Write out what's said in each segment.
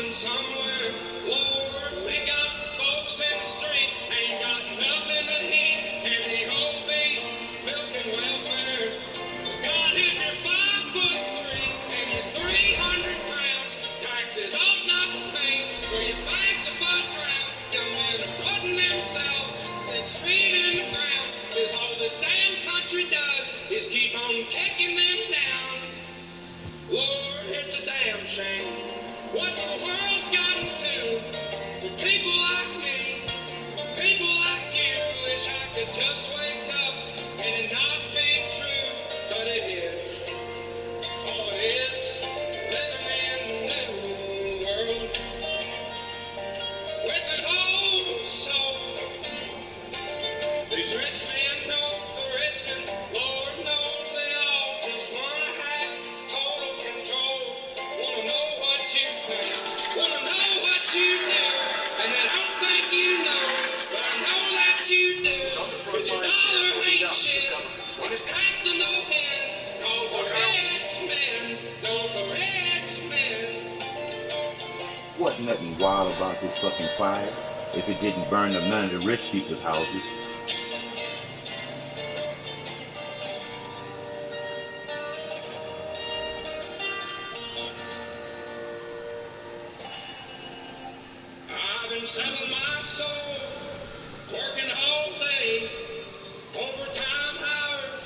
happening somewhere. Lord, we got folks in the street, ain't got nothing to eat, and the whole beast milking welfare. God, if you're 5'3" and you're 300 pounds, taxes ought not to pay for your bags of butt drown. Young men are putting themselves 6 feet in the ground, 'cause all this damn country does is keep on kicking them down. Lord, it's a damn shame what the world's gotten to. For people like me, people like you, wish I could just wake up and it not be true, but it is. Oh, it is. Living in the new world with an old soul. These rich men know the rich can, Lord knows they all just wanna have total control. Wanna know what you think, wanna know what you do, and I don't think you know, but I know that you do. 'Cause your dollar ain't shit, and it's taxed to no end. 'Cause the rich men know the rich men. Wasn't nothing wild about this fucking fire if it didn't burn up none of the rich people's houses. I've been selling my soul, working all day, overtime hours,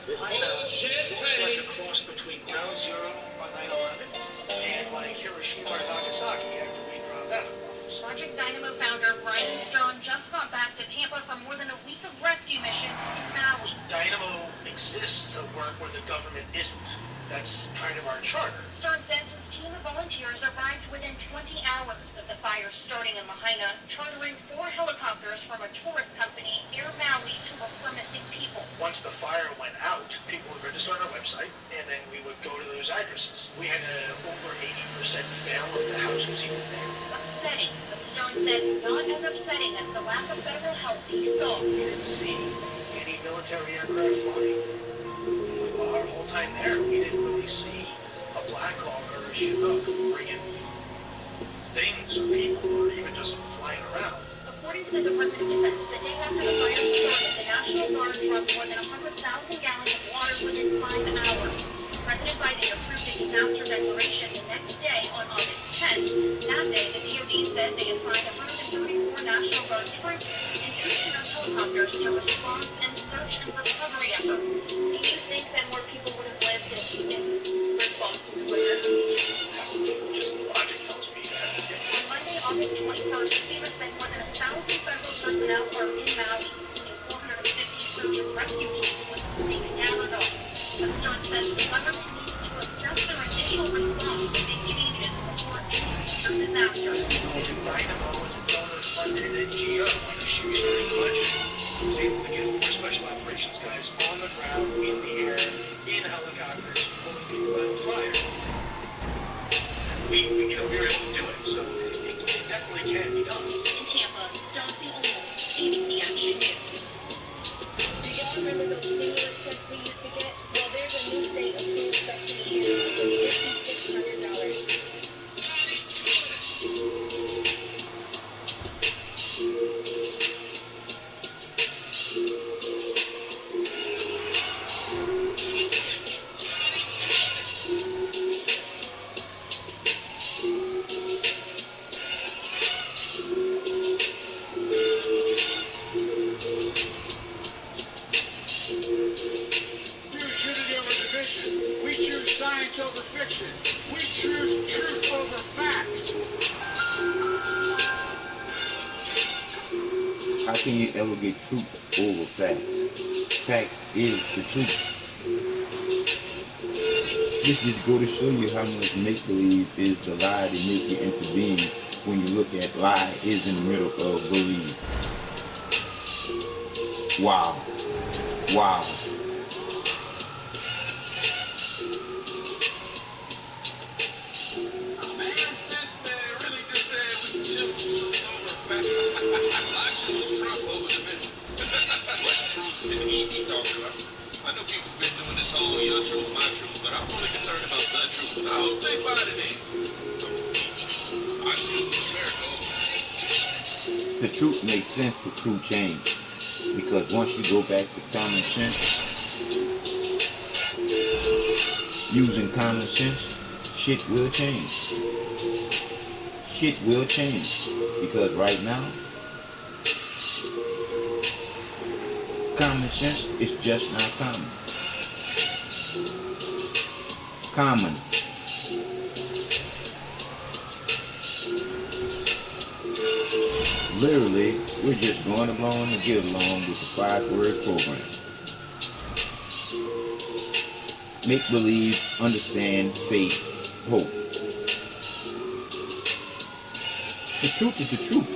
with bullshit Looks like pay. a cross between Ground Zero on 9/11 and like Hiroshima or Nagasaki after we dropped atoms. Project Dynamo founder Brian Stone just got back to Tampa from more than a week of rescue missions in Maui. Dynamo exists to work where the government isn't. That's kind of our charter. Stone says his team of volunteers arrived within 20 hours of the fire starting in Lahaina, chartering 4 helicopters from a tourist company, Air Maui, to look for missing people. Once the fire went out, people would register on our website, and then we would go to those addresses. We had a over 80% fail if the house was even there. Upsetting, but Stone says not as upsetting as the lack of federal help he saw. We didn't see any military aircraft flying. Our whole time there, we didn't really see a Black Hawk or a Chinook bringing things or people or even just flying around. According to the Department of Defense, the day after the fire started, the National Guard dropped more than 100,000 gallons of water within 5 hours. President Biden approved a disaster declaration the next day on August 10th. That day, the DoD said they assigned 134 National Guard troops and 2 Chinook helicopters to response and search and recovery efforts. Do you think that more people would have lived if response was quicker? Just logic tells me that's the case. On Monday, August 21st, FEMA said more than 1,000 federal personnel are in Maui, and 450 search and rescue teams with 3 cadaver dogs. But Stone says the government needs to assess their initial response and make changes before any future disaster. Dynamo was a donor-funded NGO with a shoestring budget. It was able to get 4 special operations guys on the ground, in the air, in helicopters, pulling people out of fire. We were able to do it, so it definitely can be done. In Tampa, Stacey Olmos, ABC Action News. Do y'all remember those stimulus checks we used to get? Well, there's a new state approved subsidy here for $5,600. Unity over division. We choose science over fiction. We choose truth over facts. How can you ever get truth over facts? Facts is the truth. This just go to show you how much make-believe is the lie to make you intervene when you look at lie is in the middle of believe. Wow. Wow. This man really just said we choose over facts. I choose Trump over division. What truth can he be talking about? I know people have been doing this whole your truth, my truth, but I'm only concerned about the truth. And I hope they buy the names. I The truth makes sense for true change. Because once you go back to common sense, using common sense, shit will change. Shit will change. Because right now, common sense is just not common. Common. Literally, we're just going along to get along with the 5-word program. Make believe, understand, faith, hope. The truth is the truth.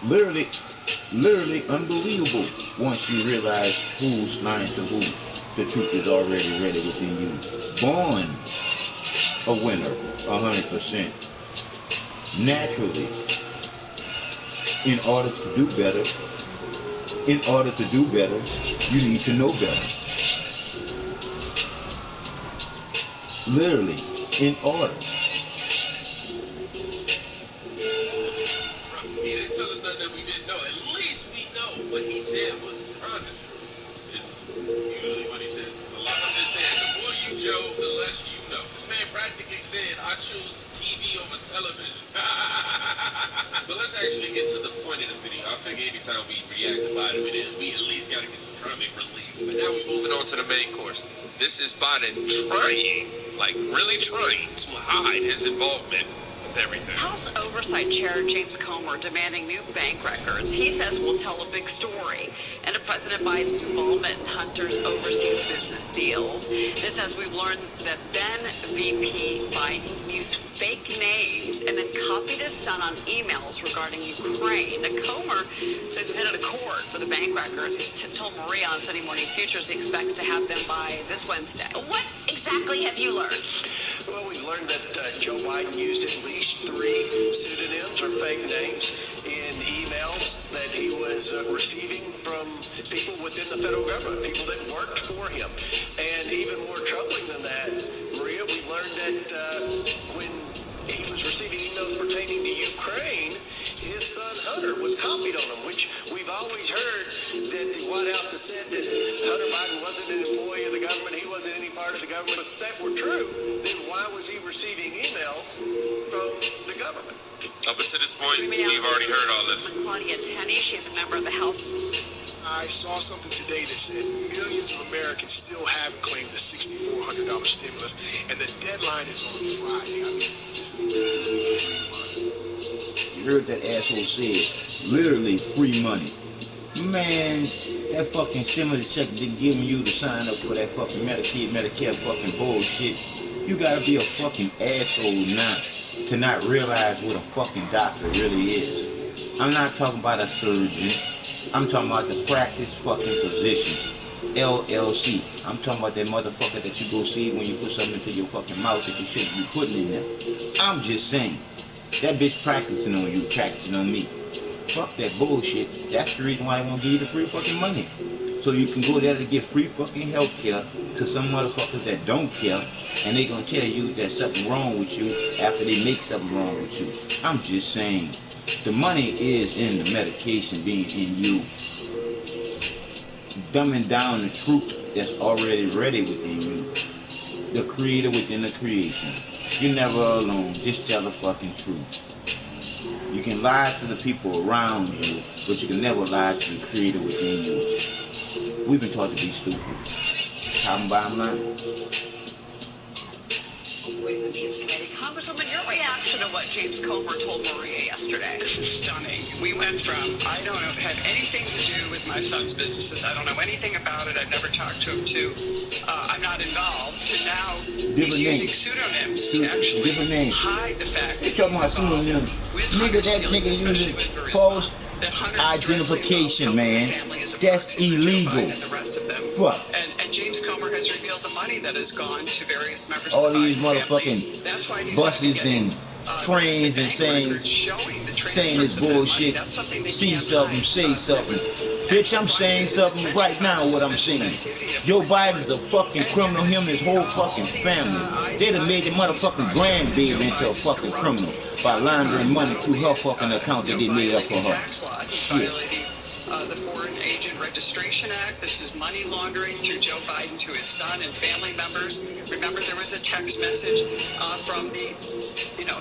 Literally unbelievable once you realize who's lying to who. The truth is already ready within you. Born a winner, 100%. Naturally. In order to do better, you need to know better. Literally, in order. He didn't tell us nothing that we didn't know. At least we know what he said was kind of true. Usually what he says is a lot. I'm just saying, the more you Joe, the less you know. This man practically said, I choose TV over television. But let's actually get to the point of the video. I think anytime we react to Biden, we at least got to get some comic relief. But now we're moving on to the main course. This is Biden trying, like really trying to hide his involvement with everything. House Oversight Chair James Comer demanding new bank records. He says will tell a big story into President Biden's involvement in Hunter's overseas business deals. This as we've learned that then VP Biden used fake names and then copied his son on emails regarding Ukraine. Now, Comer says he's headed to court for the bank records. He's told Maria on Sunday Morning Futures he expects to have them by this Wednesday. What exactly have you learned? Well, we've learned that Joe Biden used at least 3 pseudonyms or fake names in emails that he was receiving from people within the federal government, people that worked for him. And even more troubling than that, Maria, we learned that when he was receiving emails pertaining to Ukraine, his son Hunter was copied on them, which we've always heard that the White House has said that Hunter Biden wasn't an employee of the government, he wasn't any part of the government. If that were true, then why was he receiving emails from the government? Up until this point, we've already heard all this. Claudia Tenney, she's a member of the House. I saw something today that said millions of Americans still haven't claimed the $6,400 stimulus, and the deadline is on Friday. I mean, this is literally free money. You heard that asshole say literally free money. Man, that fucking stimulus check they're giving you to sign up for that fucking Medicaid, Medicare fucking bullshit. You gotta be a fucking asshole now to not realize what a fucking doctor really is. I'm not talking about a surgeon. I'm talking about the practice fucking physician. LLC. I'm talking about that motherfucker that you go see when you put something into your fucking mouth that you shouldn't be putting in there. I'm just saying. That bitch practicing on you, practicing on me. Fuck that bullshit. That's the reason why they won't give you the free fucking money. So you can go there to get free fucking health care to some motherfuckers that don't care, and they gonna tell you there's something wrong with you after they make something wrong with you. I'm just saying. The money is in the medication being in you. Dumbing down the truth that's already ready within you. The creator within the creation. You're never alone. Just tell the fucking truth. You can lie to the people around you, but you can never lie to the creator within you. We've been taught to be stupid. Bottom line. Ways and Means Committee. Congresswoman, your reaction to what James Comer told Maria yesterday? This is stunning. We went from, I don't know, have anything to do with my son's businesses. I don't know anything about it. I've never talked to him, to I'm not involved, to now he's using pseudonyms to actually hide the fact that he's involved with Nigga, that nigga using false identification, man. That's illegal. Fuck. And James Comer has revealed the money that has gone to various members all of the these Biden motherfucking family. buses and trains and saying this bullshit. See something, say something. Bitch, I'm saying something right now what I'm saying. Joe Biden's a fucking criminal, him and his whole fucking family. They'd have made the motherfucking grandbaby into a fucking criminal by laundering money to her fucking account that they made up for her. Shit. The Foreign Agent Registration Act. This is money laundering through Joe Biden to his son and family members. Remember, there was a text message from the,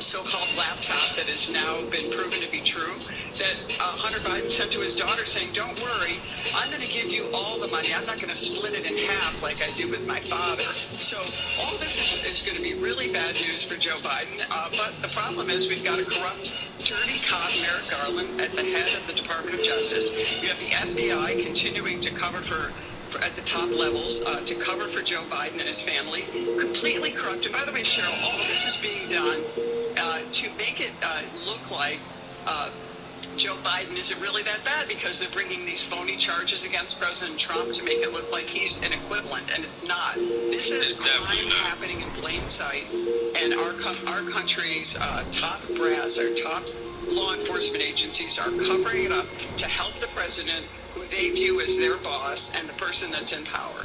so-called laptop that has now been proven to be true that Hunter Biden sent to his daughter saying, "Don't worry, I'm going to give you all the money. I'm not going to split it in half like I do with my father." So all this is going to be really bad news for Joe Biden. But the problem is we've got a corrupt, dirty cop, Merrick Garland, at the head of the Department of Justice. You have the FBI continuing to cover for at the top levels to cover for Joe Biden and his family, completely corrupt. And by the way, Cheryl, all of this is being done to make it look like Joe Biden isn't really that bad because they're bringing these phony charges against President Trump to make it look like he's an equivalent, and it's not. This is crime happening in plain sight, and our country's top brass, our top law enforcement agencies are covering it up to help the president, who they view as their boss and the person that's in power.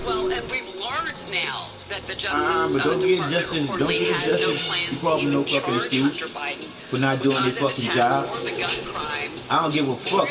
Well, and we've learned now that the Justice Department reportedly had no plans to even charge Hunter Biden for not doing their fucking job. Or the gun crimes. I don't give a fuck.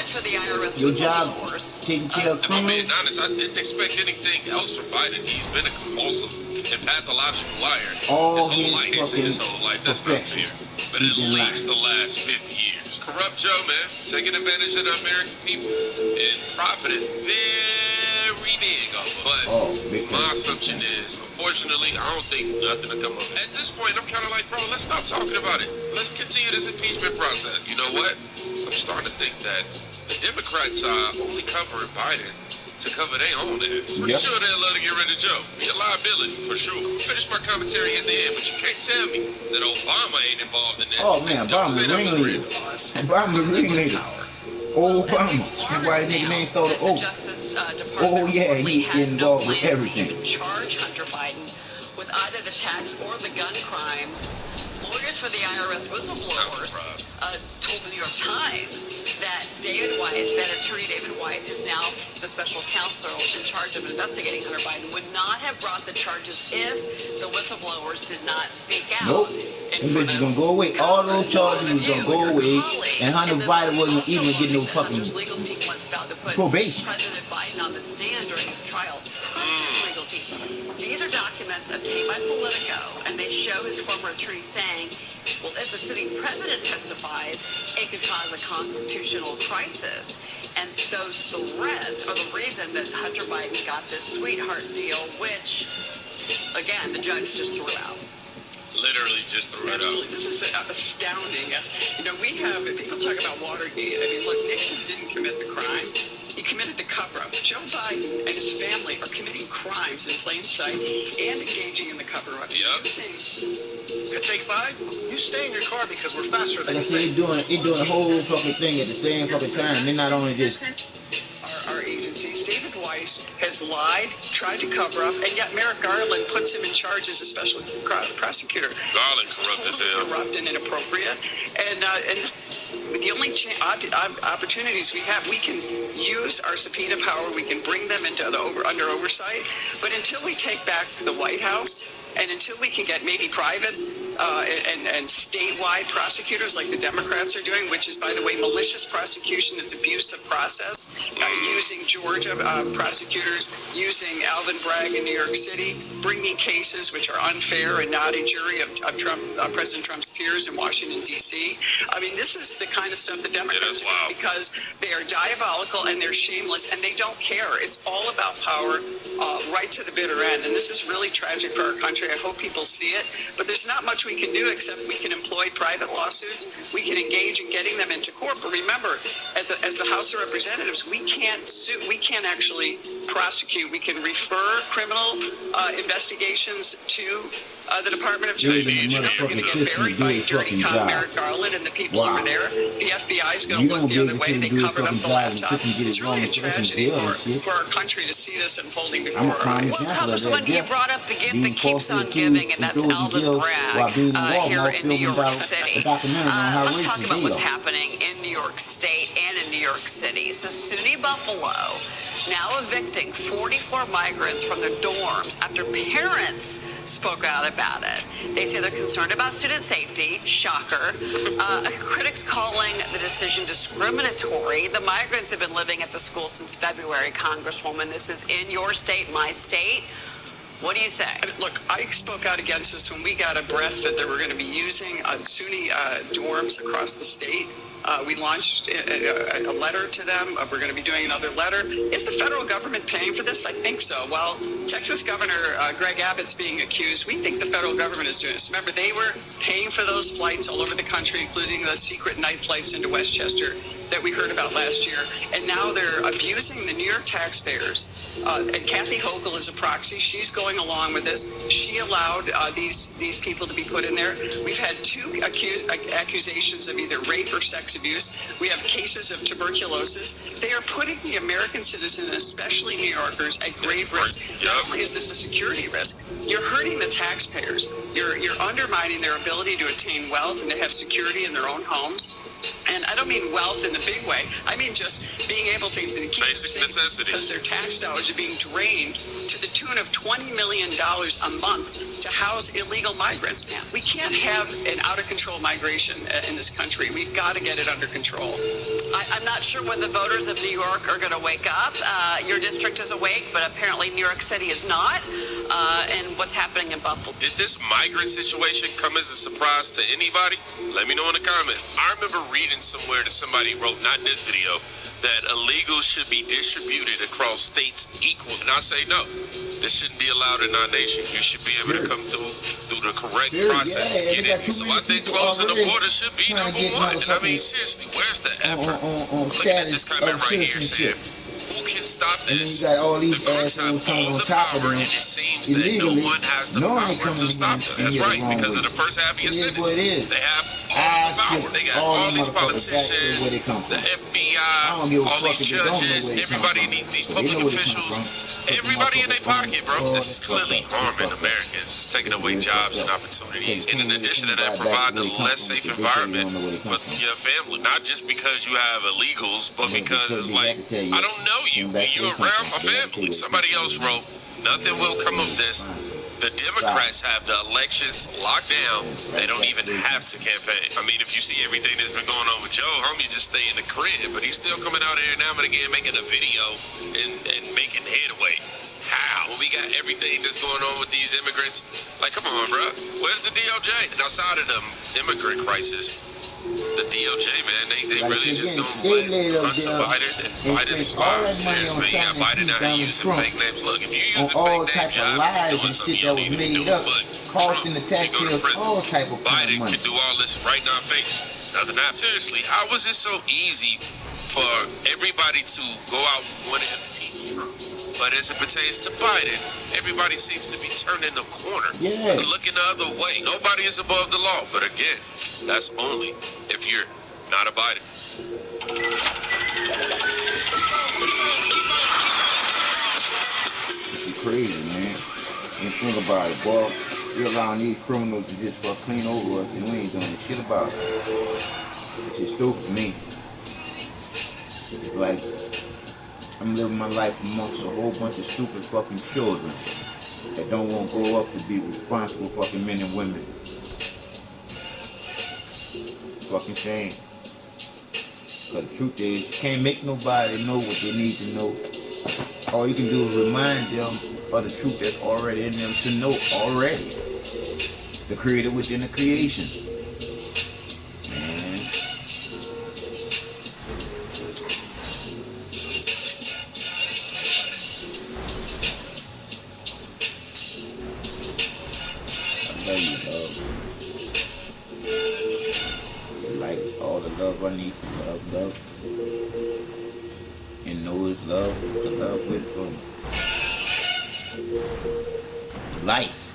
Your job taking care of If I'm being criminals. honest, I didn't expect anything else from Biden. He's been a compulsive and pathological liar All his whole life. his His whole life. That's not perfection. fair. But at least the last 50 years. Corrupt Joe, man. Taking advantage of the American people and profiting very big off of it. But my assumption is, unfortunately, I don't think nothing will come up. At this point, I'm kind of like, bro, let's stop talking about it. Let's continue this impeachment process. You know what? I'm starting to think that the Democrats are only covering Biden to cover their own ass. Pretty sure they'd love to get rid of Joe. Be a liability, for sure. Finish my commentary at the end, but you can't tell me that Obama ain't involved in that. Oh man, Obama the ringleader. Obama the ringleader. Obama. That's why his nigga name started O. Oh yeah, he involved with everything. Charge Hunter Biden with either the tax or the gun crimes. Lawyers for the IRS whistleblowers told the New York Times that attorney David Weiss, who's now the special counsel in charge of investigating Hunter Biden, would not have brought the charges if the whistleblowers did not speak out. Nope. Them bitches gonna go away. All those charges was gonna go away, and Hunter Biden wasn't even getting no fucking probation. President Biden on the stand during his trial. Legal team. These are documents obtained by Politico, and they show his former attorney saying, well, if the sitting president testifies, it could cause a constitutional crisis. And those threats are the reason that Hunter Biden got this sweetheart deal, which, again, the judge just threw out. Literally just threw it out. This is astounding. We have, if people talk about Watergate, I mean, look, Nixon didn't commit the crime. He committed the cover-up. Joe Biden and his family are committing crimes in plain sight and engaging in the cover-up. Yep. Take 5? You stay in your car because we're faster than Like I said, they're doing the whole fucking thing at the same fucking time. They're not only just our agencies. David Weiss has lied, tried to cover up, and yet Merrick Garland puts him in charge as a special prosecutor. Garland corrupt as hell. Corrupt and inappropriate. And the only opportunities we have, we can use our subpoena power, we can bring them into under oversight, but until we take back the White House, and until we can get maybe private and statewide prosecutors like the Democrats are doing, which is, by the way, malicious prosecution, it's abuse of process, using Georgia prosecutors, using Alvin Bragg in New York City, bringing cases which are unfair and not a jury of President Trump's peers in Washington, D.C. I mean, this is the kind of stuff the Democrats are doing because they are diabolical and they're shameless and they don't care. It's all about power right to the bitter end. And this is really tragic for our country. I hope people see it. But there's not much we can do except we can employ private lawsuits. We can engage in getting them into court. But remember, as the House of Representatives, we can't sue. We can't actually prosecute. We can refer criminal investigations to the Department of Justice. You're going to get buried by dirty cop Merrick Garland and the people over there. The FBI is going to look the other way. They covered up the laptop. It's really a tragedy for our country to see this unfolding before our eyes. Well, Congressman, you brought up the gift that keeps on giving, and that's Alvin Bragg here in New York City. Let's talk about what's happening in New York State and in New York City. So SUNY Buffalo now evicting 44 migrants from their dorms after parents spoke out about it. They say they're concerned about student safety. Shocker. Critics calling the decision discriminatory. The migrants have been living at the school since February, Congresswoman. This is in your state, my state. What do you say? Look, I spoke out against this when we got a breath that they were going to be using SUNY dorms across the state. We launched a letter to them. We're going to be doing another letter. Is the federal government paying for this? I think so. While Texas Governor Greg Abbott's being accused, we think the federal government is doing this. Remember, they were paying for those flights all over the country, including the secret night flights into Westchester that we heard about last year. And now they're abusing the New York taxpayers. And Kathy Hochul is a proxy. She's going along with this. She allowed these people to be put in there. We've had two accusations of either rape or sex abuse. We have cases of tuberculosis. They are putting the American citizen, especially New Yorkers, at grave risk. Not only is this a security risk, you're hurting the taxpayers. You're undermining their ability to attain wealth and to have security in their own homes. And I don't mean wealth in the big way. I mean just being able to keep basic necessities, because their tax dollars are being drained to the tune of $20 million a month to house illegal migrants. We can't have an out-of-control migration in this country. We've got to get it under control. I'm not sure when the voters of New York are going to wake up. Your district is awake, but apparently New York City is not. And what's happening in Buffalo? Did this migrant situation come as a surprise to anybody? Let me know in the comments. I remember reading somewhere that somebody wrote, not in this video, that illegals should be distributed across states equal. And I say no. This shouldn't be allowed in our nation. You should be able to come through the correct process to get in. So I think closing the border should be number one. And I mean, seriously, where's the effort? Look at this comment right here saying, who can stop this? And then you got all these The crooks have assholes coming all on the top of power, them and it seems that no illegally, one has the knowing they power to coming stop them. That's right, because of the first half of your It is what sentence. it is. They have all the power. They got all these politicians, where they come from. the FBI, don't give a all fuck these if they don't know judges, where they come everybody, from. these They public know where they come officials, from. everybody in their pocket, bro. Oh, This is that's clearly fucked up. harming Americans. It's taking away jobs and opportunities. And in addition to that, providing a less safe environment for your family. Not just because you have illegals, but because it's like, I don't know you. You're around my family. Somebody else wrote, nothing will come of this. The Democrats have the elections locked down. They don't even have to campaign. I mean, if you see everything that's been going on with Joe, homie's just stay in the crib, but he's still coming out here now and again making a video and making headway. How? When we got everything that's going on with these immigrants, like, come on, bro. Where's the DOJ? And outside of the immigrant crisis, the DOJ, man, they really just don't let Hunter Biden and Biden's spies. Seriously, you got Biden out here using fake names. Look, if you use a all fake name, type of lies and shit that was made up, costing the taxpayers all type of Biden money. can do all this right in our face. Nothing happened. Seriously, how was it so easy for everybody to go out wanting to impeach Trump? But as it pertains to Biden, everybody seems to be turning the corner, looking the other way. Nobody is above the law. But again, that's only if you're not a Biden. It's crazy, man. And think about it, boy. We're allowing these criminals to just clean over us, and we ain't doing shit about it. It's just stupid to me. It's like I'm living my life amongst a whole bunch of stupid fucking children that don't want to grow up to be responsible fucking men and women. Fucking shame. Because the truth is, you can't make nobody know what they need to know. All you can do is remind them of the truth that's already in them to know already. The creator within the creation. Man. I love you, dog. Like all the love I need for love. And know it's love, the love with from the lights.